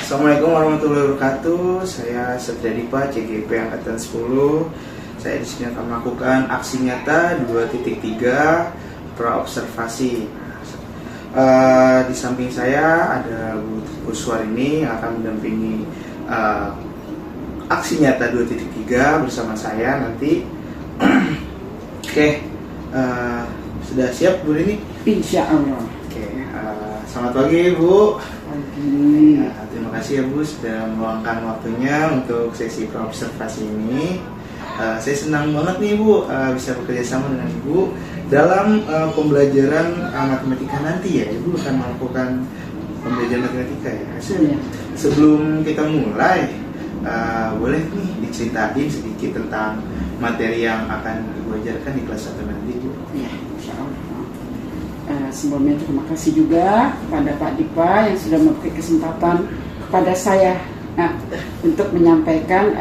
Assalamualaikum warahmatullahi wabarakatuh. Saya Satria Dipa, CGP Angkatan 10. Saya di sini akan melakukan aksi nyata 2.3 praobservasi. Di samping saya ada Bu Puswarini yang akan mendampingi aksi nyata 2.3 bersama saya nanti. Oke, sudah siap Bu Rini? Insya Allah. Oke, selamat pagi Bu. Pagi. Terima kasih ya Bu sudah meluangkan waktunya untuk sesi praobservasi ini. Saya senang banget nih Bu bisa bekerja sama dengan Ibu dalam pembelajaran matematika nanti ya. Ibu akan melakukan pembelajaran matematika ya. Sebelum kita mulai, boleh nih diceritain sedikit tentang materi yang akan Ibu ajarkan di kelas 1 nanti Bu? Ya, insya Allah. Sebelumnya terima kasih juga kepada Pak Dipa yang sudah memberi kesempatan kepada saya untuk menyampaikan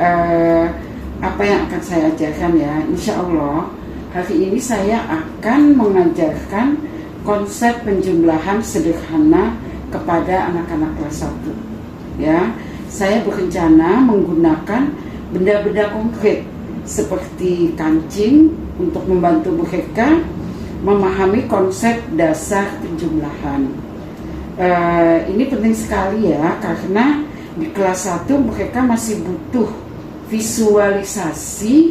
apa yang akan saya ajarkan ya. Insya Allah hari ini saya akan mengajarkan konsep penjumlahan sederhana kepada anak-anak kelas 1 ya. Saya berencana menggunakan benda-benda konkret seperti kancing untuk membantu mereka memahami konsep dasar penjumlahan. Ini penting sekali ya, karena di kelas 1 mereka masih butuh visualisasi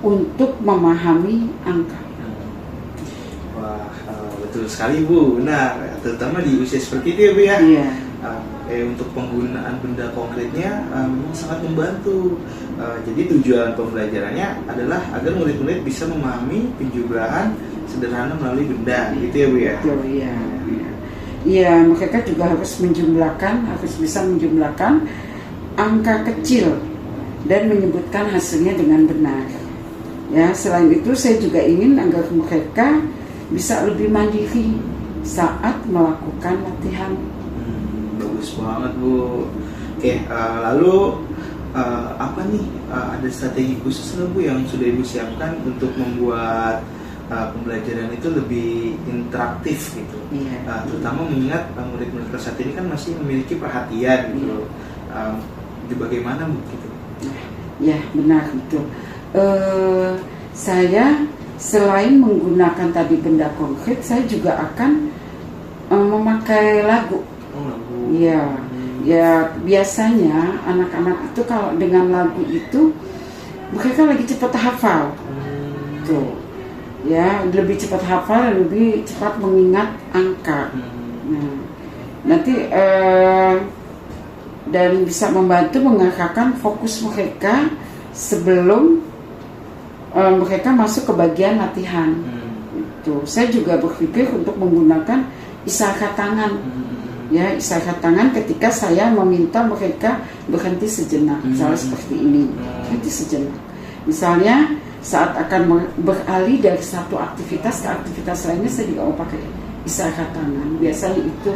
untuk memahami angka. Wah, betul sekali Bu. Nah, terutama di usia seperti itu ya Bu ya. Iya. Untuk penggunaan benda konkretnya memang sangat membantu. Jadi tujuan pembelajarannya adalah agar murid-murid bisa memahami penjumlahan sederhana melalui benda, gitu ya Bu ya. Betul, iya. Iya, mereka juga harus bisa menjumlahkan angka kecil dan menyebutkan hasilnya dengan benar. Ya, selain itu saya juga ingin agar mereka bisa lebih mandiri saat melakukan latihan. Bagus banget Bu. Oke, lalu apa nih ada strategi khusus nggak Bu yang sudah Ibu siapkan untuk membuat pembelajaran itu lebih interaktif gitu? Iya. Terutama mengingat murid-murid kelas 1 ini kan masih memiliki perhatian gitu. Bagaimana Bu gitu? Ya, benar betul. Saya selain menggunakan tadi benda konkret, saya juga akan memakai lagu. Iya, ya biasanya anak-anak itu kalau dengan lagu itu mereka lagi cepat hafal, tuh, ya lebih cepat hafal, lebih cepat mengingat angka. Nah, nanti dan bisa membantu mengarahkan fokus mereka sebelum mereka masuk ke bagian latihan. Itu, saya juga berpikir untuk menggunakan isyarat tangan. Ya, isyarat tangan ketika saya meminta mereka berhenti sejenak, misalnya seperti ini, berhenti sejenak. Misalnya saat akan beralih dari satu aktivitas ke aktivitas lainnya, saya juga pakai isyarat tangan. Biasanya itu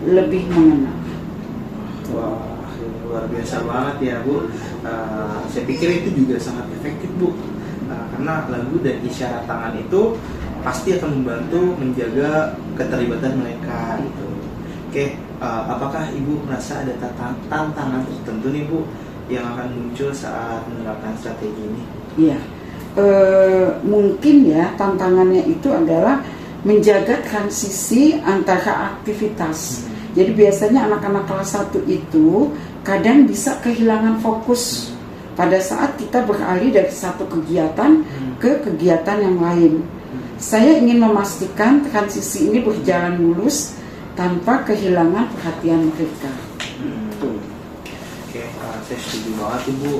lebih mengena. Wah, luar biasa banget ya Bu. Saya pikir itu juga sangat efektif Bu, karena lagu dan isyarat tangan itu pasti akan membantu menjaga keterlibatan mereka gitu. Oke, apakah Ibu merasa ada tantangan tertentu nih Bu yang akan muncul saat menerapkan strategi ini? Iya, mungkin ya tantangannya itu adalah menjaga transisi antara aktivitas. Jadi biasanya anak-anak kelas 1 itu kadang bisa kehilangan fokus pada saat kita beralih dari satu kegiatan ke kegiatan yang lain. Saya ingin memastikan transisi ini berjalan mulus tanpa kehilangan perhatian mereka. Oke, saya setuju banget Ibu.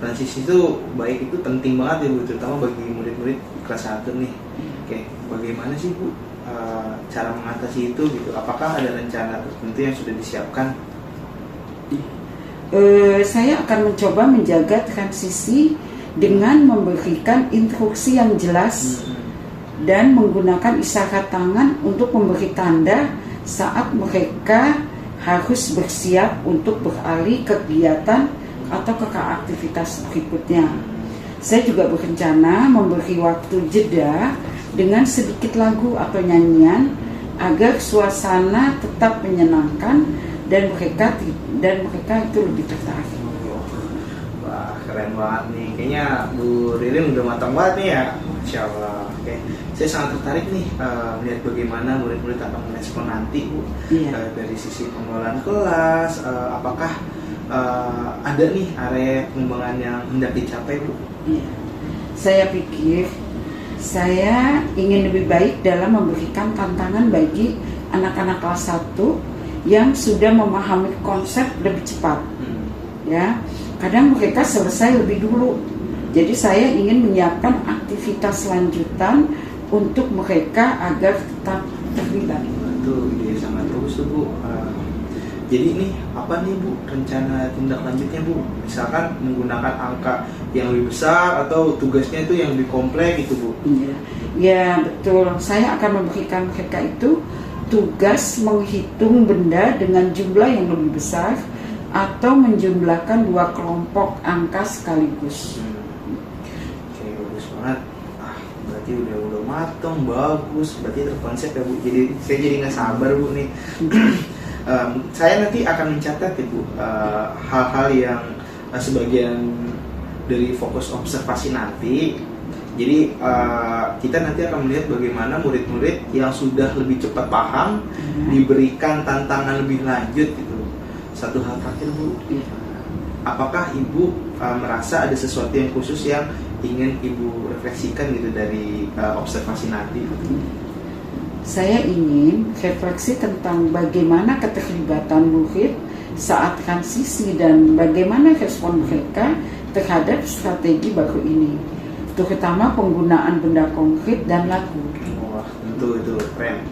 Transisi itu baik, itu penting banget Ibu, terutama bagi murid-murid kelas 1 nih. Oke, bagaimana sih Bu cara mengatasi itu gitu? Apakah ada rencana tertentu yang sudah disiapkan? Saya akan mencoba menjaga transisi dengan memberikan instruksi yang jelas dan menggunakan isyarat tangan untuk memberi tanda saat mereka harus bersiap untuk beralih ke kegiatan atau ke aktivitas berikutnya. Saya juga berencana memberi waktu jeda dengan sedikit lagu atau nyanyian agar suasana tetap menyenangkan dan mereka itu lebih tertarik. Wah, keren banget nih. Kayaknya Bu Ririn udah matang banget nih ya. Insya Allah. Oke, saya sangat tertarik nih melihat bagaimana murid-murid akan merespon nanti, Bu. Iya. Dari sisi pengelolaan kelas, apakah ada nih area pengembangan yang hendak dicapai, Bu? Iya. Saya pikir saya ingin lebih baik dalam memberikan tantangan bagi anak-anak kelas 1 yang sudah memahami konsep lebih cepat. Ya, kadang mereka selesai lebih dulu. Jadi saya ingin menyiapkan aktivitas lanjutan untuk mereka agar tetap terlibat. Itu ide sangat bagus tuh, Bu. Jadi ini apa nih, Bu, rencana tindak lanjutnya, Bu? Misalkan menggunakan angka yang lebih besar atau tugasnya itu yang lebih kompleks gitu, Bu? Iya, ya betul. Saya akan memberikan mereka itu tugas menghitung benda dengan jumlah yang lebih besar atau menjumlahkan 2 kelompok angka sekaligus. Oke, bagus banget. Berarti udah matang, bagus. Berarti terkonsep ya, Bu. Jadi saya jadi nggak sabar, Bu nih. Saya nanti akan mencatat ya, Bu, hal-hal yang sebagian dari fokus observasi nanti. Jadi kita nanti akan melihat bagaimana murid-murid yang sudah lebih cepat paham diberikan tantangan lebih lanjut gitu. Satu hal terakhir, Bu, apakah Ibu merasa ada sesuatu yang khusus yang ingin Ibu refleksikan gitu dari observasi nanti? Saya ingin refleksi tentang bagaimana keterlibatan murid saat transisi dan bagaimana respon mereka terhadap strategi baru ini, terutama penggunaan benda konkret dan lagu. Wah, tentu itu keren.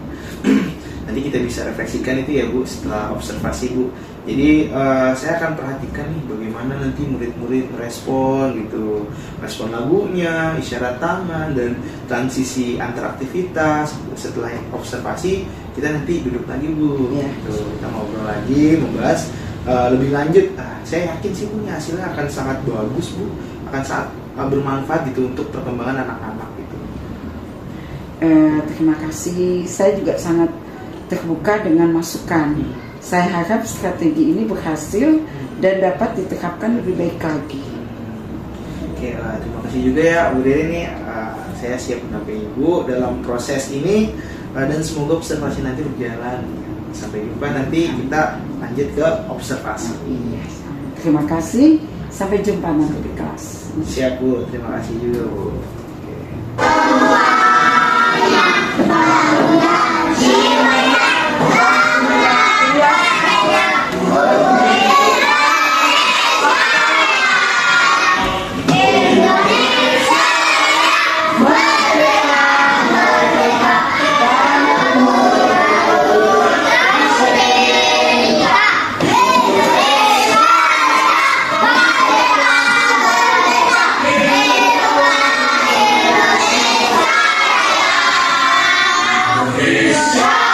Nanti kita bisa refleksikan itu ya, Bu, setelah observasi, Bu. Jadi saya akan perhatikan nih bagaimana nanti murid-murid merespon gitu, respon lagunya, isyarat tangan, dan transisi antar aktivitas. Setelah observasi kita nanti duduk lagi, Bu. Gitu. Kita ngobrol lagi, membahas lebih lanjut. Saya yakin sih, Bu, hasilnya akan sangat bagus, Bu, akan sangat bermanfaat gitu untuk perkembangan anak-anak gitu. Terima kasih. Saya juga sangat terbuka dengan masukan. Saya harap strategi ini berhasil dan dapat diterapkan lebih baik lagi. Oke, terima kasih juga ya, Bu Ririn nih. Saya siap mendampingi Ibu dalam proses ini dan semoga observasi nanti berjalan. Sampai jumpa nanti kita lanjut ke observasi. Iya. Terima kasih. Sampai jumpa nanti di kelas. Siap, Bu. Terima kasih juga, Bu. Oke. Indonesia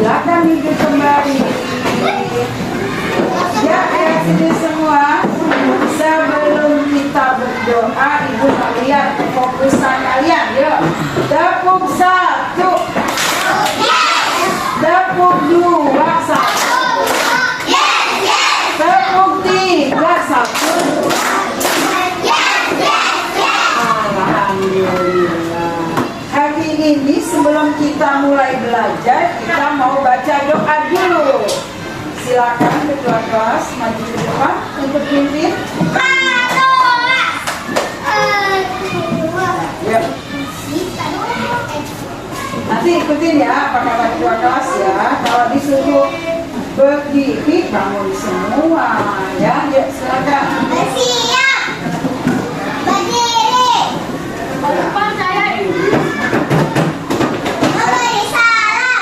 silakan duduk kembali. Ya, sini semua. Sebelum kita berdoa, Ibu mau lihat kefokusan kalian. Yuk, tepuk 1, tepuk 2, 1, tepuk 3, 1. Alhamdulillah. Hari ini sebelum kita mulai belajar, kita mau baca doa dulu. Silakan ketua kelas maju ke depan untuk pimpin. Ya. Nanti ikutin ya apa kata ketua kelas ya. Kalau disuruh berdiri bangun semua ya. Yuk silakan. Siap. Berdiri. Depan saya. Memberi salam.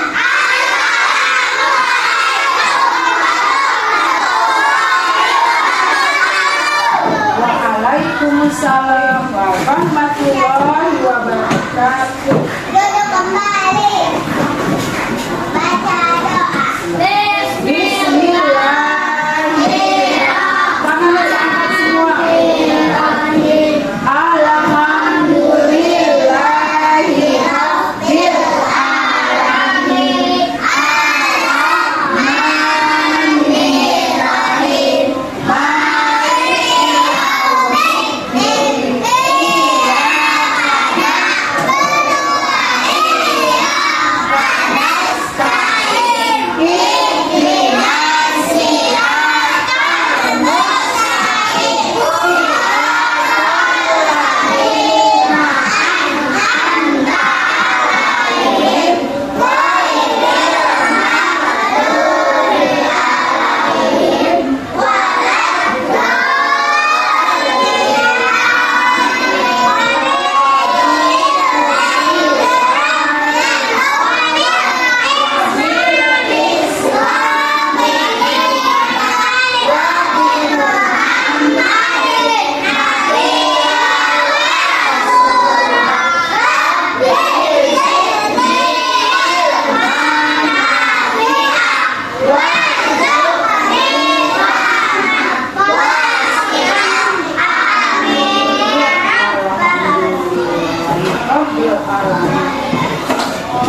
Waalaikumsalam warahmatullahi wabarakatuh. Duduk kembali. Baca doa. Bismillahirrahmanirrahim. Tangannya diangkat semua. Alhamdulillahirabbil alamin. Arrahmanirrahim.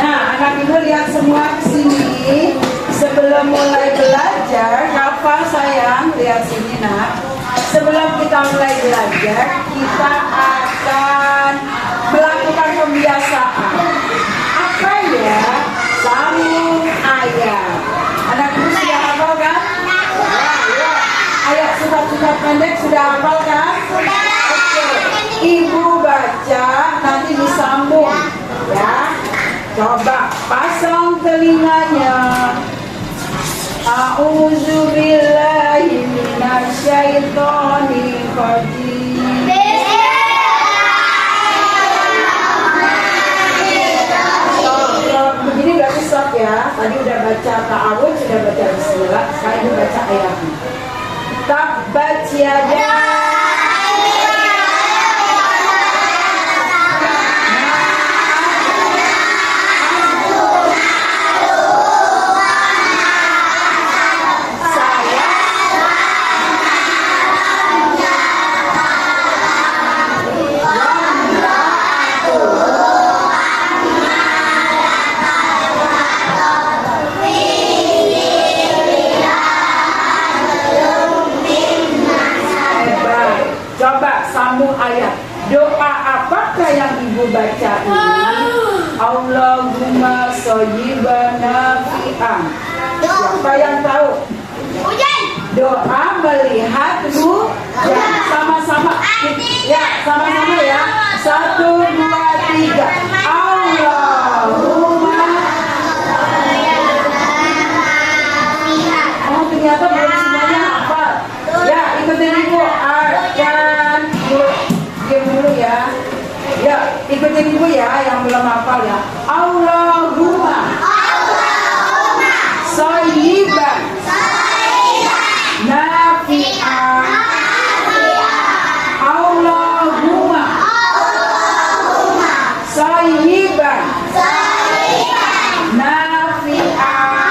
Nah, anak ibu lihat semua ke sini. Sebelum mulai belajar, Kava sayang, lihat sini nak. Sebelum kita mulai belajar, kita akan melakukan pembiasaan. Apa ya? Sambung ayat. Anak ibu sudah hafal kan? Ya. Ayat surat-surat pendek sudah hafal kan? Oke. Ibu baca, nanti disambung. Ya, coba pasang telinganya. A'udzubillahi minasyaitonir rajim. Begini berarti stop ya. Tadi udah baca ta'awud, sudah baca bismillah. Sekarang ini baca ayatnya. Tabbat yada. Coba sambung ayat. Doa apakah yang ibu baca ini? Allahumma shayyiban nafi'an. Siapa yang tahu? Doa melihat hujan. Sama-sama. Ya, sama-sama ya. 1, 2, 3. Allahumma. Oh, ternyata belum semuanya hafal. Ya, ikutin ibu. Diam dulu ya. Ya, ikutin ibu ya yang belum hafal ya. Allahumma shayyiban nafi'an. Allahumma shayyiban nafi'an.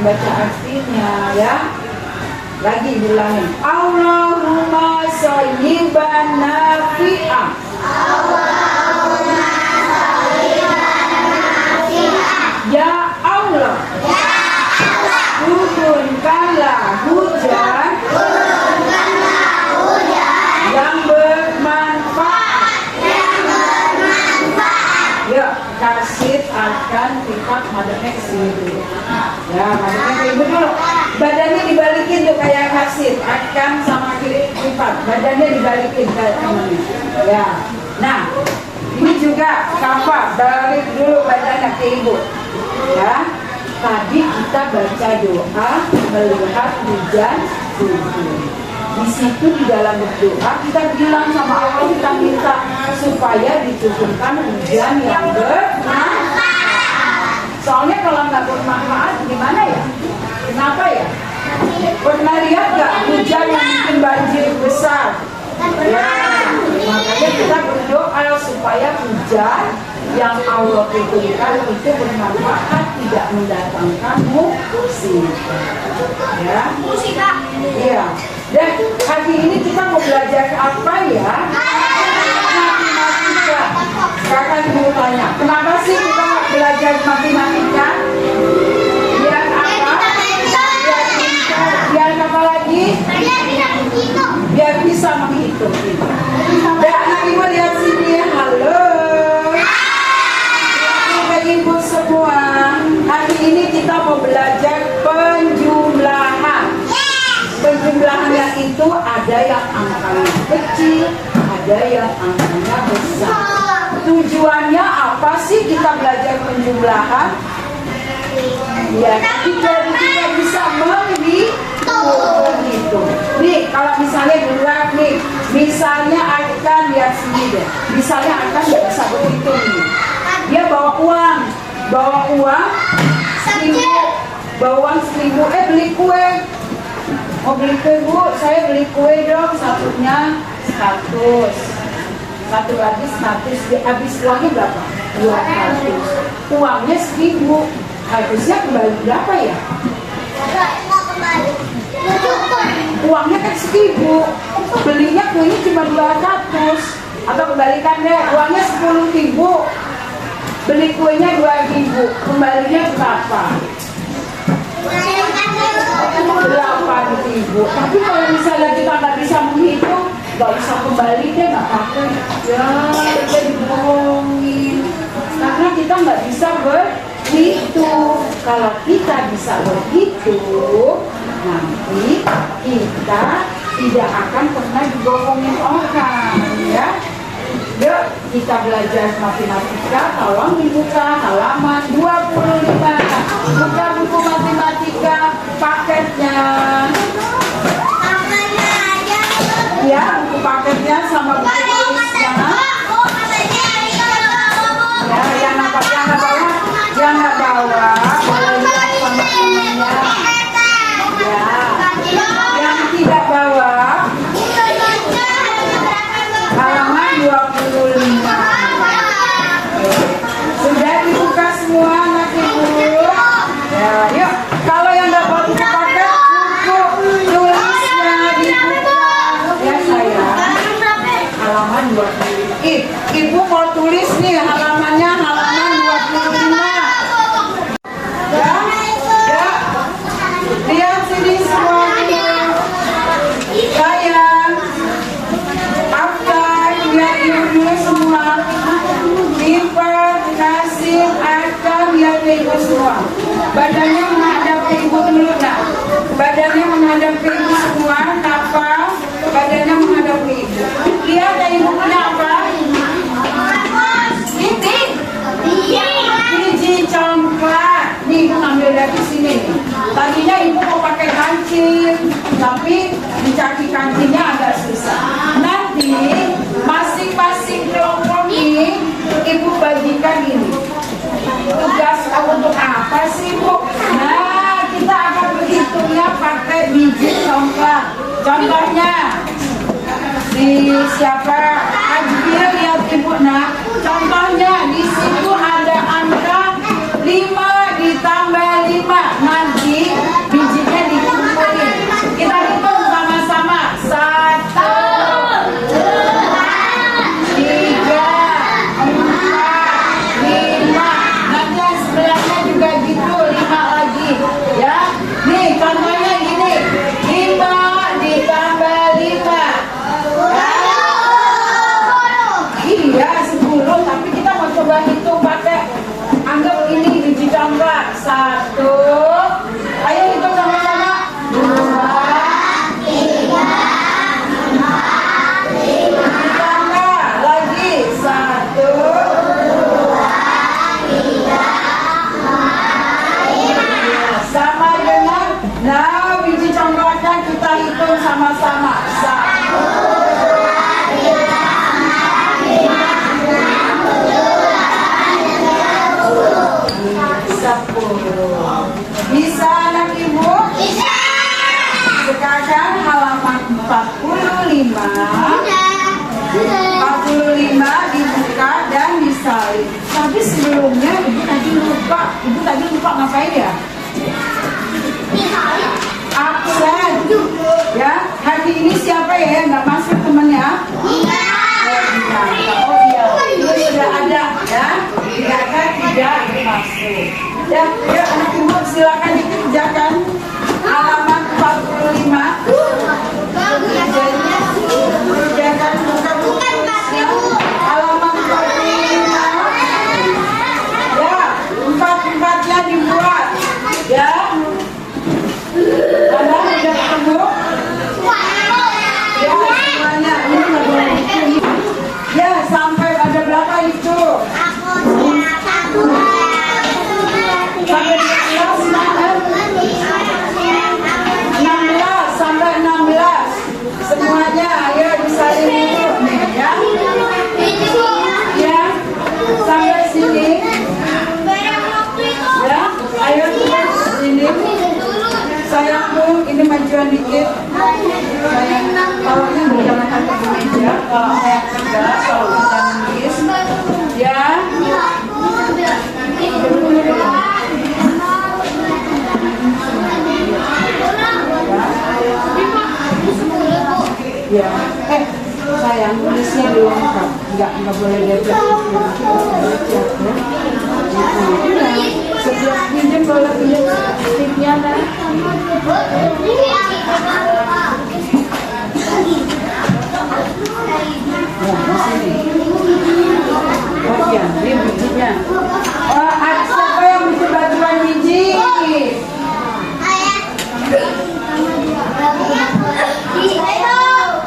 baca artinya ya. Lagi bilangin, Allahumma shayyiban nafi'ah. Ya Allah, turunkanlah hujan yang bermanfaat. Ya, kasih akan tifat madanya ke sini. Ya, madanya ke ibu dulu. Badannya dibalikin tuh kayak kasih akan sama kiri tifat. Badannya dibalikin kayak temennya. Ya. Nah, ini juga kafa, balik dulu badannya ke ibu. Ya. Tadi kita baca doa melihat hujan turun. Di situ di dalam berdoa kita bilang sama Allah, kita minta supaya diturunkan hujan yang bermanfaat. Soalnya kalau nggak bermanfaat gimana ya? Kenapa ya? Pernah lihat nggak hujan yang bikin banjir besar? Ya, makanya kita berdoa supaya hujan yang Allah turunkan itu bermanfaat, tidak mendatangkan musibah. Ya, iya. Dan hari ini kita mau belajar apa ya? Matematika. Sekarang ibu tanya, kenapa sih kita belajar matematika? Biar apa? Biar apa lagi? Biar bisa menghitung. Dan anak ibu lihat sini, halo. Ibu semua, hari ini kita mau belajar penjumlahan. Penjumlahannya itu ada yang angkanya kecil, ada yang angkanya besar. Tujuannya apa sih kita belajar penjumlahan? Ya, kita bisa menghitung. Nih, kalau misalnya duluan nih, misalnya akan lihat sini deh. Misalnya akan nggak bisa berhitung nih. Dia bawa uang 1.000, bawa uang 1.000, beli kue. Mau beli kue bu, saya beli kue dong, satunya 100, satu lagi 100, habis uangnya berapa? 200, uangnya 1.000, harusnya kembali berapa ya? Uangnya kan 1.000, belinya kuenya cuma 200, atau kembalikan deh, uangnya 10.000, beli kuenya 2.000, kembalinya berapa? 8.000. Tapi kalau misalnya kita nggak bisa menghitung, nggak usah kembali deh, nggak apa-apa. Ya, kita dibohongin. Karena kita nggak bisa berhitung. Kalau kita bisa berhitung, nanti kita tidak akan pernah dibohongin orang, ya. Yuk, kita belajar matematika. Tolong dibuka halaman 25. Buka buku matematika paketnya. Ya, buku paketnya sama buku tulisnya. Ya, yang nggak bawa, boleh lihat sama temennya. Ya, yang tidak bawa, halaman 25. Sudah dibuka semua anak ibu? Ya, yuk. Kalau yang nggak bawa buku paket, buku tulisnya dibuka. Ya sayang. Halaman 25. Ibu mau tulis nih halamannya, halaman 25. Ya, ya. Lihat sini semuanya. Sayang. After, lihat ibu dulu semua. Lipat, kasih, akan, lihat ibu semua. Badannya menghadap ke ibu dulu, nak. Badannya menghadap ke ibu semua. Nafas, badannya menghadap ke ibu. Lihat ibu punya apa? Biji coklat. Nih ibu ngambil dari sini. Tadinya ibu mau pakai kancing, tapi mencari kancingnya agak susah. Nanti masing-masing kelompok nih ibu bagikan ini. Tugas untuk apa sih bu? Nah, kita akan berhitungnya pakai biji coklat. Contohnya di siapa? Ajbil, lihat ibu nak. Contohnya di situ ada angka 5 ditambah 5. Nanti Ya, yuk anak ibu silakan dikerjakan halaman 45. Kerjakan bukan halaman 45. Ya, empat-empatnya dibuat. Ya, ada udah ketemu? Ya, semuanya ini nggak boleh bikin. Ya, sampai ada berapa itu? Sampai 16 sampai 16. Semuanya ayo disalin dulu nih ya. Ya, sampai sini. Ya, ayo sini. Sayangku, ini majuan dikit. Sayang, kalau ini jangan sampai ke meja. Kalau saya kerja, kalau kita nulis, ya. Ya, sayang, tulisnya dilengkap, nggak boleh depet. Setiap pinjam boleh pinjam sticknya kan? Ya, di sini. Oh iya, ini bijinya. Oh, siapa yang bisa bantuan biji?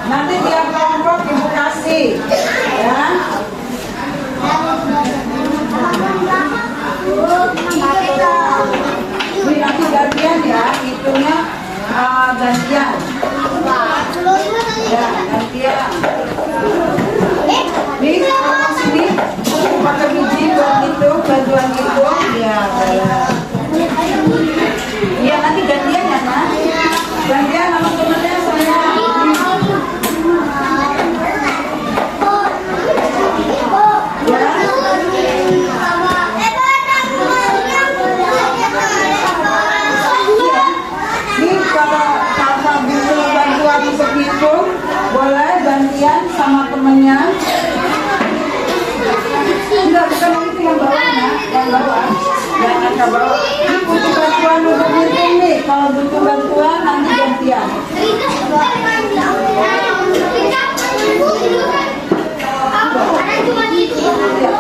Nanti tiap kelompok ibu kasih, ya. Ini nanti gantian ya, hitungnya gantian. Ya, gantian. Nih, kalau sini pakai biji buat itu, bantuan itu. Ya, ya nanti gantian ya, Mas. Gantian sama temennya saya. Hitung boleh gantian sama temennya. Enggak, bukan itu yang bawahnya, yang bawah. Jangan ke bawah. Ini butuh bantuan untuk hitung nih. Kalau butuh bantuan nanti gantian.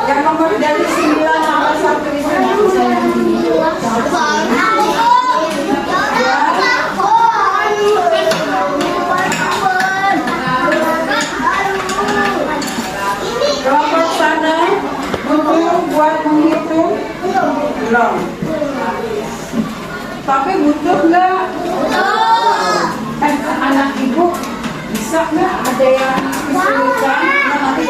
Yang nomor dari 9 sampai 1 itu nanti saya kelompok sana butuh buat menghitung belum, tapi butuh nggak? Anak ibu bisa nggak ada yang kesulitan? Nanti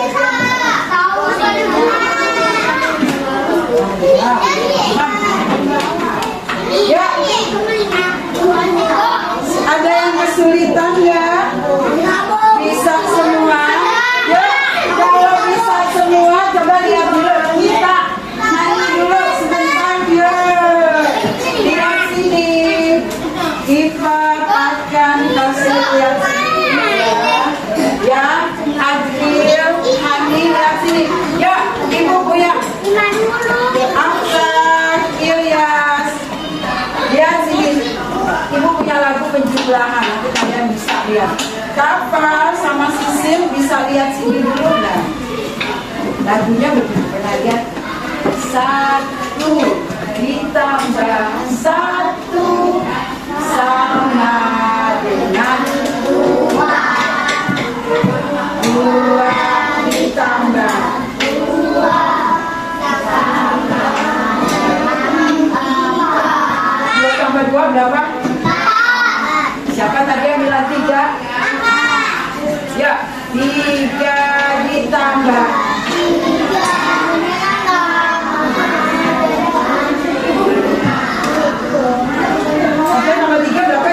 ya, ada yang kesulitan ya? Bisa semua? Ya, kalau bisa semua, coba lihat dulu kita nyanyi dulu sebentar ya. Lihat sini, Iva akan kasih lihat sini ya. Adil, Hani lihat sini. Ya, ibu punya. Amsar, Ilyas, lihat sini. Ibu punya lagu penjumlahan, nanti kalian bisa lihat. Kava sama Sisil bisa lihat sini dulu kan? Lagunya begitu, pernah lihat? 1 ditambah 1 sama dengan 2. 2 ditambah 2 sama dengan 4. 2 tambah 2 berapa? Siapa tadi yang bilang 3? Ya, 3 ditambah 3. Oke, tambah 3 berapa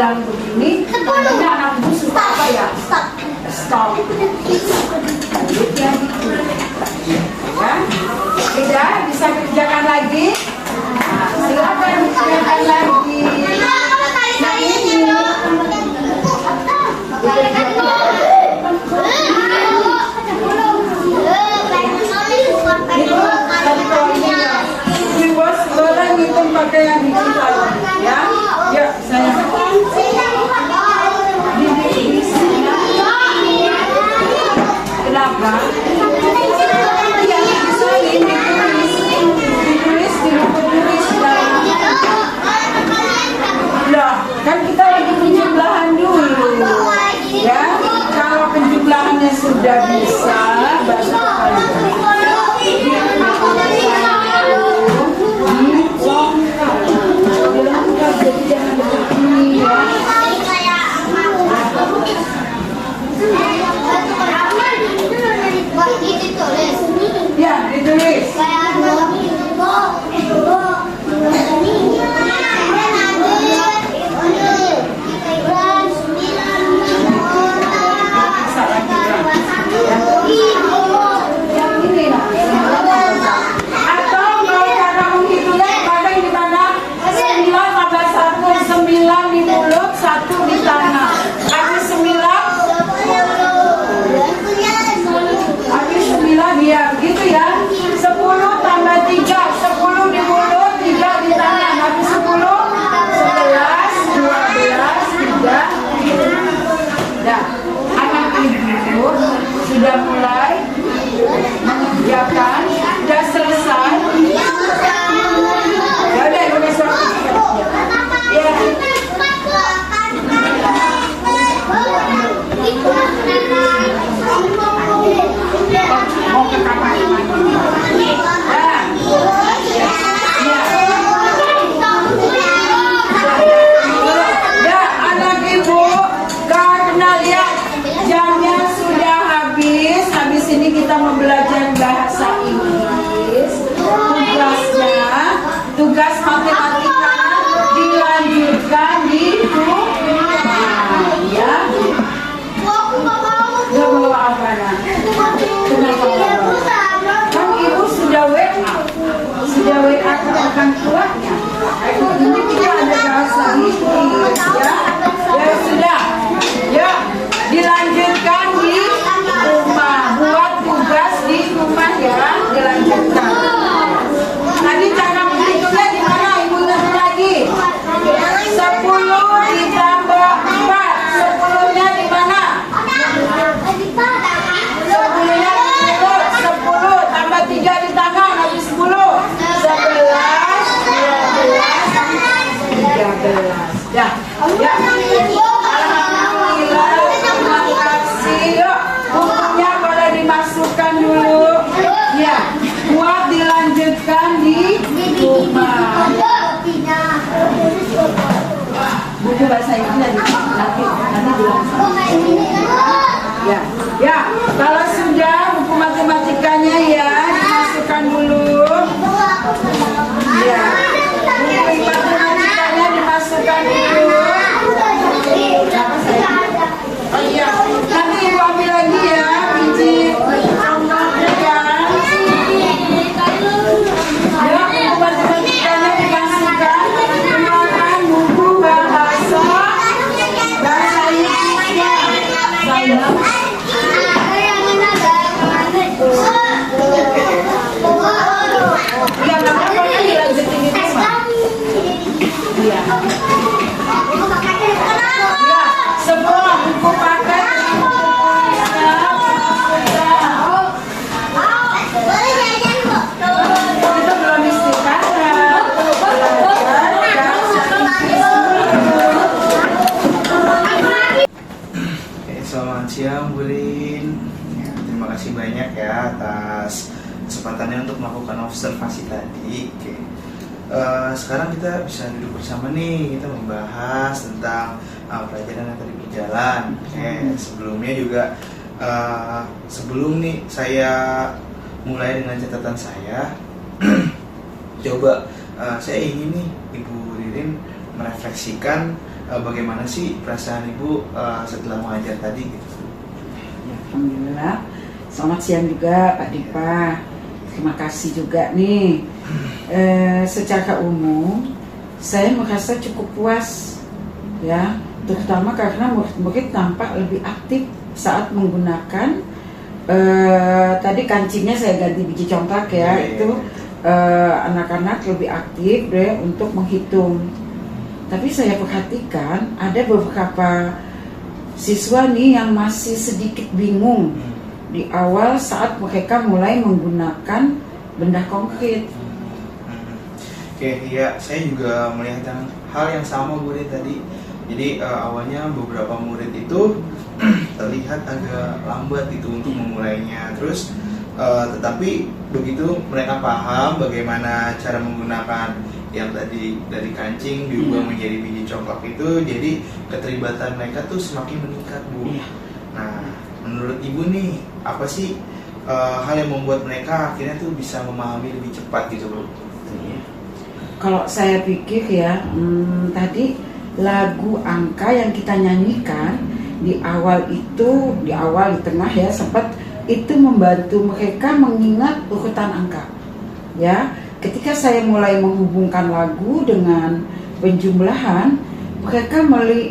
bilang begini, makanya anak ibu suka apa ya? Stop. Ya gitu. Ya, tidak bisa kerjakan lagi. Nah, silakan kerjakan lagi. Nah ini. Ini bos boleh ngitung pakai yang digital ya. Ya saya. Kenapa? Ya bisa ini ditulis di buku tulis lah. Kan kita lagi penjumlahan dulu. Ya, kalau penjumlahannya sudah bisa, baru ya ditulis. Ya, begitu ya. 10 tambah 3, 10 di mulut, 3 di tangan. Habis 10, 11, 12, 3. Nah, anak ibu sudah mulai mengerjakan, sudah selesai. Ya udah, udah selesai. Ya. Mau ke kamar mandi. Ya, anak ibu, karena lihat jamnya sudah habis. Habis ini kita mau belajar bahasa Inggris. Tugas matematika dilanjutkan di rumah. Ya. Gak bawa apa nak? Kenapa? Kan ibu sudah WA ke orang tuanya. Ini kita ada bahasa Inggris ya. Ya sudah. Ya, dilanjutkan di rumah. Buat tugas di rumah ya, dilanjutkan. Tadi cara menghitungnya gimana? Ibu ingat lagi. 10 ditambah 4. 10-nya di mana? 10-nya di mulut. 10 tambah 3 di tangan. Habis 10. 11, 12, 13. Ya. Ya. Alhamdulillah. Terima kasih. Yuk, bukunya boleh dimasukkan dulu. Ya. Buat dilanjutkan di rumah. Buku bahasa Inggris nanti bilang. Ya, ya. Kalau sudah buku matematikanya ya dimasukkan dulu. Ya. Buku matematikanya dimasukkan dulu. Oh iya. Nanti ibu ambil lagi ya biji contohnya ya. Ya, buku matematikanya dimasukkan. Kemudian buku bahasa Inggrisnya. Ya, nggak apa-apa dilanjutin di rumah. Iya. Ya, semua buku paket. Itu belum istirahat. Selamat siang Bu Lin. Ya, terima kasih banyak ya atas kesempatannya untuk melakukan observasi tadi. Oke. Sekarang kita bisa duduk bersama nih, kita membahas tentang pelajaran yang tadi berjalan. Oke. Sebelumnya juga sebelum nih saya mulai dengan catatan saya, coba saya ingin nih Ibu Ririn merefleksikan bagaimana sih perasaan Ibu setelah mengajar tadi gitu? Ya, alhamdulillah. Selamat siang juga Pak Dipa. Terima kasih juga nih. Secara umum saya merasa cukup puas ya, terutama karena murid-murid tampak lebih aktif saat menggunakan tadi kancingnya saya ganti biji congklak ya. Itu anak-anak lebih aktif deh untuk menghitung. Tapi saya perhatikan ada beberapa siswa nih yang masih sedikit bingung di awal saat mereka mulai menggunakan benda konkret. Oke, iya, saya juga melihat hal yang sama Bu tadi. Jadi awalnya beberapa murid itu terlihat agak lambat gitu untuk memulainya. Terus tetapi begitu mereka paham bagaimana cara menggunakan yang tadi dari kancing diubah menjadi biji congklak itu, jadi keterlibatan mereka tuh semakin meningkat Bu. Nah, menurut Ibu nih, apa sih hal yang membuat mereka akhirnya tuh bisa memahami lebih cepat gitu Bu? Kalau saya pikir ya, tadi lagu angka yang kita nyanyikan di awal itu, di tengah ya, sempat itu membantu mereka mengingat urutan angka. Ya, ketika saya mulai menghubungkan lagu dengan penjumlahan, mereka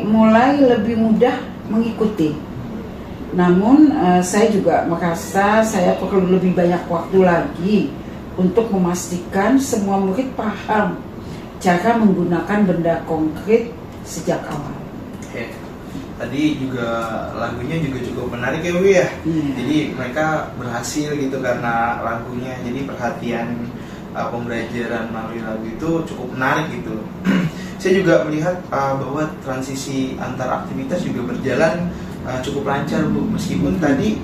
mulai lebih mudah mengikuti. Namun saya juga merasa saya perlu lebih banyak waktu lagi untuk memastikan semua murid paham cara menggunakan benda konkret sejak awal. Oke. Tadi juga lagunya juga cukup menarik ya Bu ya. Jadi mereka berhasil gitu karena lagunya. Jadi perhatian pembelajaran melalui lagu itu cukup menarik gitu. Saya juga melihat bahwa transisi antar aktivitas juga berjalan cukup lancar Bu. Meskipun tadi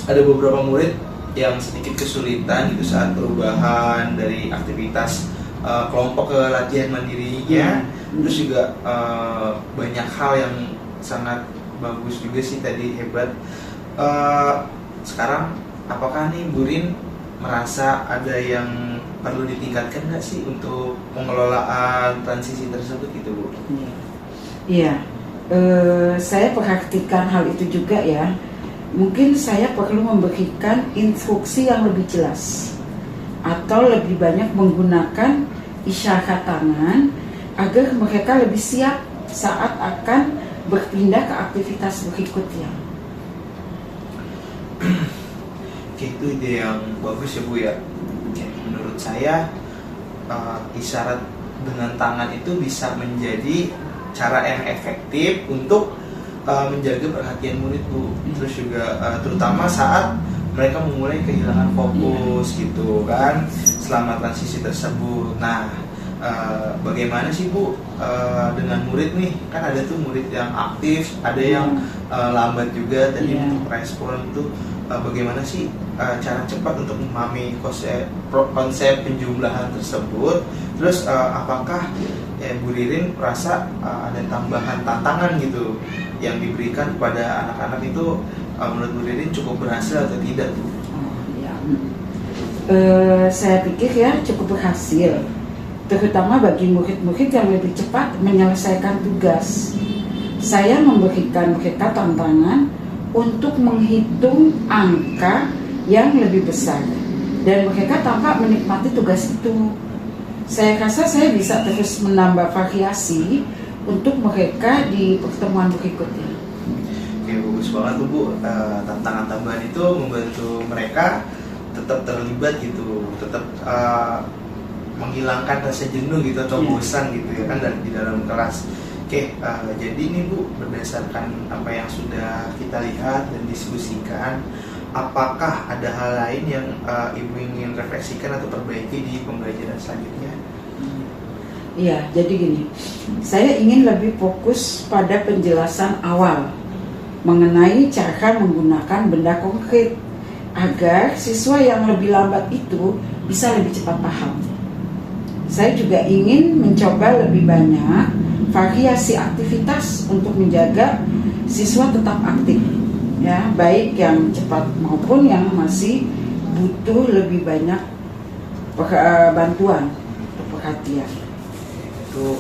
ada beberapa murid yang sedikit kesulitan gitu saat perubahan dari aktivitas kelompok ke latihan mandirinya. Terus juga banyak hal yang sangat bagus juga sih tadi, hebat. Sekarang apakah nih Bu Rin merasa ada yang perlu ditingkatkan nggak sih untuk pengelolaan transisi tersebut gitu Bu? Iya, saya perhatikan hal itu juga ya. Mungkin saya perlu memberikan instruksi yang lebih jelas atau lebih banyak menggunakan isyarat tangan agar mereka lebih siap saat akan berpindah ke aktivitas berikutnya. Oke, itu ide yang bagus ya Bu ya. Oke, menurut saya isyarat dengan tangan itu bisa menjadi cara yang efektif untuk menjaga perhatian murid Bu. Terus juga terutama saat mereka memulai kehilangan fokus gitu kan selama transisi tersebut. Nah, bagaimana sih Bu dengan murid nih? Kan ada tuh murid yang aktif, ada yang lambat juga tadi untuk respon itu. Bagaimana sih cara cepat untuk memahami konsep penjumlahan tersebut? Terus apakah Bu Ririn merasa ada tambahan tantangan gitu yang diberikan kepada anak-anak itu menurut Bu Ririn cukup berhasil atau tidak? Saya pikir ya cukup berhasil, terutama bagi murid-murid yang lebih cepat menyelesaikan tugas. Saya memberikan mereka tantangan untuk menghitung angka yang lebih besar, dan mereka tampak menikmati tugas itu. Saya rasa saya bisa terus menambah variasi untuk mereka di pertemuan berikutnya. Oke, bagus banget tuh Bu. Tantangan tambahan itu membantu mereka tetap terlibat gitu, tetap menghilangkan rasa jenuh gitu atau bosan gitu ya kan di dalam kelas. Oke, jadi ini Bu, berdasarkan apa yang sudah kita lihat dan diskusikan, apakah ada hal lain yang Ibu ingin refleksikan atau perbaiki di pembelajaran selanjutnya? Iya, jadi gini, saya ingin lebih fokus pada penjelasan awal mengenai cara menggunakan benda konkret agar siswa yang lebih lambat itu bisa lebih cepat paham. Saya juga ingin mencoba lebih banyak variasi aktivitas untuk menjaga siswa tetap aktif, ya, baik yang cepat maupun yang masih butuh lebih banyak bantuan atau perhatian. itu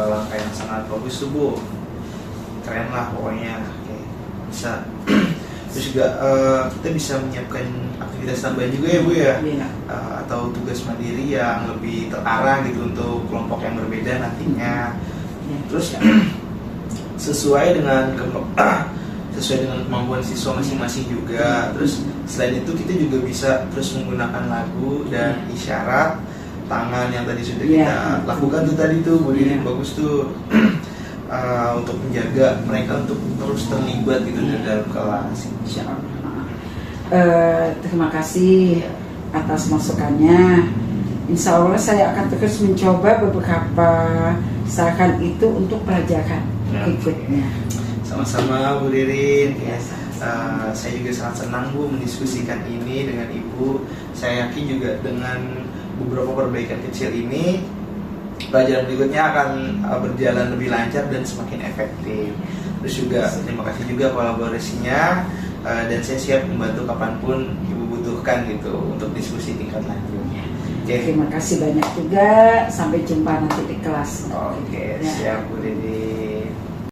langkah yang sangat bagus tuh Bu, keren lah pokoknya. Oke, bisa. Terus juga kita bisa menyiapkan aktivitas tambahan juga ya Bu ya, Iya. atau tugas mandiri yang lebih terarah gitu untuk kelompok yang berbeda nantinya. Iya. Terus sesuai dengan sesuai dengan kemampuan siswa masing-masing juga. Terus selain itu kita juga bisa terus menggunakan lagu dan isyarat tangan yang tadi sudah Iya. kita lakukan tuh tadi tuh Bu Dini, Iya. bagus tuh. Untuk menjaga mereka untuk terus terlibat gitu di dalam kelas. Insya Allah. Terima kasih atas masukannya. Insya Allah saya akan terus mencoba beberapa saran itu untuk pelajaran Ya. berikutnya. Sama-sama Bu Ririn. Ya, sama-sama. Saya juga sangat senang Bu mendiskusikan ini dengan Ibu. Saya yakin juga dengan beberapa perbaikan kecil ini pelajaran berikutnya akan berjalan lebih lancar dan semakin efektif. Terus juga terima kasih juga kolaborasinya, dan saya siap membantu kapanpun Ibu butuhkan gitu untuk diskusi tingkat lanjut. Oke. Terima kasih banyak juga. Sampai jumpa nanti di kelas. Oke, Ya. siap Bu Dede.